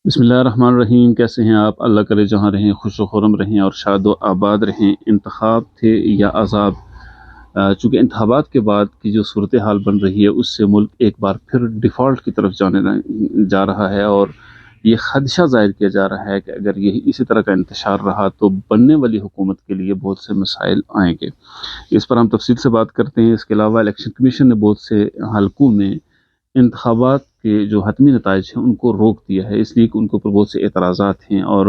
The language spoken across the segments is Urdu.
بسم اللہ الرحمن الرحیم۔ کیسے ہیں آپ؟ اللہ کرے جہاں رہیں خوش و خرم رہیں اور شاد و آباد رہیں۔ انتخاب تھے یا عذاب، چونکہ انتخابات کے بعد کی جو صورتحال بن رہی ہے اس سے ملک ایک بار پھر ڈیفالٹ کی طرف جا رہا ہے، اور یہ خدشہ ظاہر کیا جا رہا ہے کہ اگر یہ اسی طرح کا انتشار رہا تو بننے والی حکومت کے لیے بہت سے مسائل آئیں گے۔ اس پر ہم تفصیل سے بات کرتے ہیں۔ اس کے علاوہ الیکشن کمیشن نے بہت سے حلقوں میں انتخابات کے جو حتمی نتائج ہیں ان کو روک دیا ہے، اس لیے کہ ان کے اوپر بہت سے اعتراضات ہیں، اور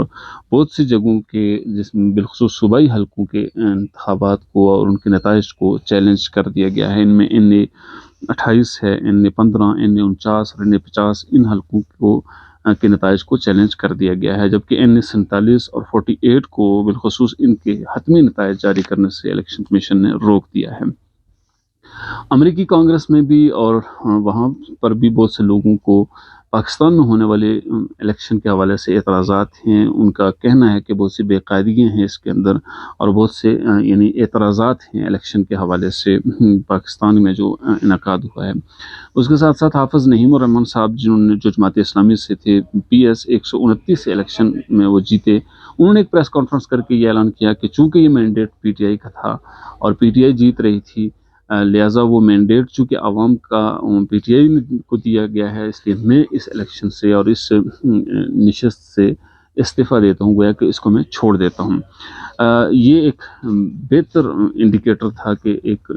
بہت سی جگہوں کے جس میں بالخصوص صوبائی حلقوں کے انتخابات کو اور ان کے نتائج کو چیلنج کر دیا گیا ہے۔ ان میں این اے 28 ہے، این اے 15، این اے 49 اور این اے 50 ان حلقوں کو کے نتائج کو چیلنج کر دیا گیا ہے، جبکہ این اے 47 اور 48 کو بالخصوص ان کے حتمی نتائج جاری کرنے سے الیکشن کمیشن نے روک دیا ہے۔ امریکی کانگریس میں بھی اور وہاں پر بھی بہت سے لوگوں کو پاکستان میں ہونے والے الیکشن کے حوالے سے اعتراضات ہیں۔ ان کا کہنا ہے کہ بہت سی بے قاعدگیاں ہیں اس کے اندر، اور بہت سے یعنی اعتراضات ہیں الیکشن کے حوالے سے پاکستان میں جو انعقاد ہوا ہے۔ اس کے ساتھ ساتھ حافظ نعیم الرحمن صاحب جنہوں نے جو جماعت اسلامی سے تھے، پی ایس 129 سے الیکشن میں وہ جیتے، انہوں نے ایک پریس کانفرنس کر کے یہ اعلان کیا کہ چونکہ یہ مینڈیٹ پی ٹی آئی کا تھا اور پی ٹی آئی جیت رہی تھی، لہٰذا وہ مینڈیٹ چونکہ عوام کا پی ٹی آئی کو دیا گیا ہے، اس لیے میں اس الیکشن سے اور اس نشست سے استعفیٰ دیتا ہوں، گویا کہ اس کو میں چھوڑ دیتا ہوں۔ یہ ایک بہتر انڈیکیٹر تھا کہ ایک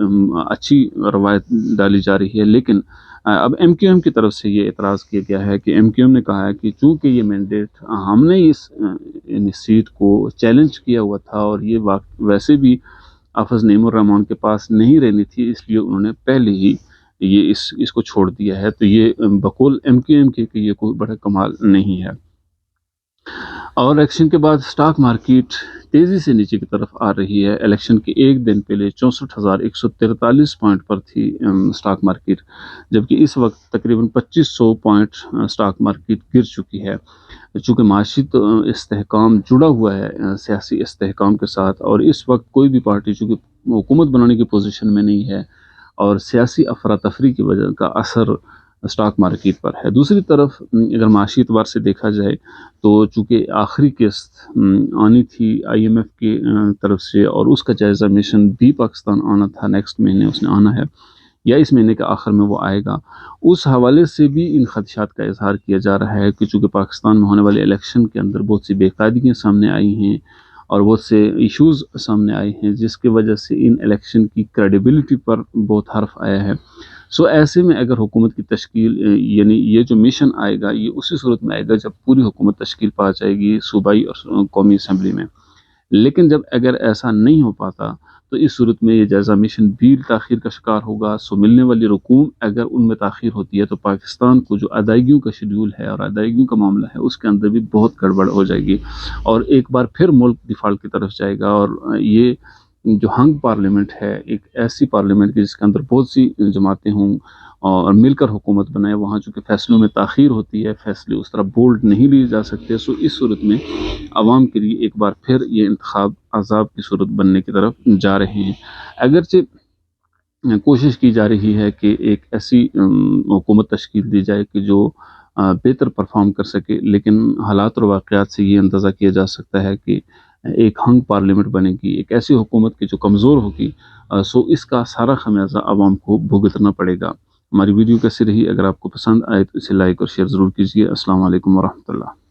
اچھی روایت ڈالی جا رہی ہے، لیکن اب ایم کیو ایم کی طرف سے یہ اعتراض کیا گیا ہے کہ ایم کیو ایم نے کہا ہے کہ چونکہ یہ مینڈیٹ ہم نے اس سیٹ کو چیلنج کیا ہوا تھا اور یہ ویسے بھی حافظ نعیم الرحمن کے پاس نہیں رہنی تھی، اس لیے انہوں نے پہلے ہی یہ اس کو چھوڑ دیا ہے۔ تو یہ بقول ایم کیو ایم کے کہ یہ کوئی بڑا کمال نہیں ہے۔ اور الیکشن کے بعد سٹاک مارکیٹ تیزی سے نیچے کی طرف آ رہی ہے۔ الیکشن کے ایک دن پہلے 64,143 پوائنٹ پر تھی سٹاک مارکیٹ، جبکہ اس وقت تقریباً 2,500 پوائنٹ سٹاک مارکیٹ گر چکی ہے۔ چونکہ معاشی استحکام جڑا ہوا ہے سیاسی استحکام کے ساتھ، اور اس وقت کوئی بھی پارٹی چونکہ حکومت بنانے کی پوزیشن میں نہیں ہے، اور سیاسی افراتفری کی وجہ کا اثر سٹاک مارکیٹ پر ہے۔ دوسری طرف اگر معاشی اعتبار سے دیکھا جائے تو چونکہ آخری قسط آنی تھی آئی ایم ایف کی طرف سے، اور اس کا جائزہ مشن بھی پاکستان آنا تھا، نیکسٹ مہینے اس نے آنا ہے یا اس مہینے کے آخر میں وہ آئے گا، اس حوالے سے بھی ان خدشات کا اظہار کیا جا رہا ہے کہ چونکہ پاکستان میں ہونے والے الیکشن کے اندر بہت سی بے قاعدگیاں سامنے آئی ہیں اور بہت سے ایشوز سامنے آئے ہیں، جس کی وجہ سے ان الیکشن کی کریڈیبلٹی پر بہت حرف آیا ہے۔ سو ایسے میں اگر حکومت کی تشکیل یعنی یہ جو مشن آئے گا یہ اسی صورت میں آئے گا جب پوری حکومت تشکیل پا جائے گی صوبائی اور قومی اسمبلی میں، لیکن جب اگر ایسا نہیں ہو پاتا تو اس صورت میں یہ جائزہ مشن بھی تاخیر کا شکار ہوگا۔ سو ملنے والی رقوم اگر ان میں تاخیر ہوتی ہے تو پاکستان کو جو ادائیگیوں کا شیڈول ہے اور ادائیگیوں کا معاملہ ہے اس کے اندر بھی بہت گڑبڑ ہو جائے گی، اور ایک بار پھر ملک ڈیفالٹ کی طرف جائے گا۔ اور یہ جو ہنگ پارلیمنٹ ہے، ایک ایسی پارلیمنٹ جس کے اندر بہت سی جماعتیں ہوں اور مل کر حکومت بنائے، وہاں چونکہ فیصلوں میں تاخیر ہوتی ہے، فیصلے اس طرح بولڈ نہیں لیے جا سکتے۔ سو اس صورت میں عوام کے لیے ایک بار پھر یہ انتخاب عذاب کی صورت بننے کی طرف جا رہے ہیں۔ اگرچہ کوشش کی جا رہی ہے کہ ایک ایسی حکومت تشکیل دی جائے کہ جو بہتر پرفارم کر سکے، لیکن حالات اور واقعات سے یہ اندازہ کیا جا سکتا ہے کہ ایک ہنگ پارلیمنٹ بنے گی، ایک ایسی حکومت کی جو کمزور ہوگی، سو اس کا سارا خمیازہ عوام کو بھگتنا پڑے گا۔ ہماری ویڈیو کیسی رہی؟ اگر آپ کو پسند آئے تو اسے لائک اور شیئر ضرور کیجیے۔ السلام علیکم ورحمۃ اللہ۔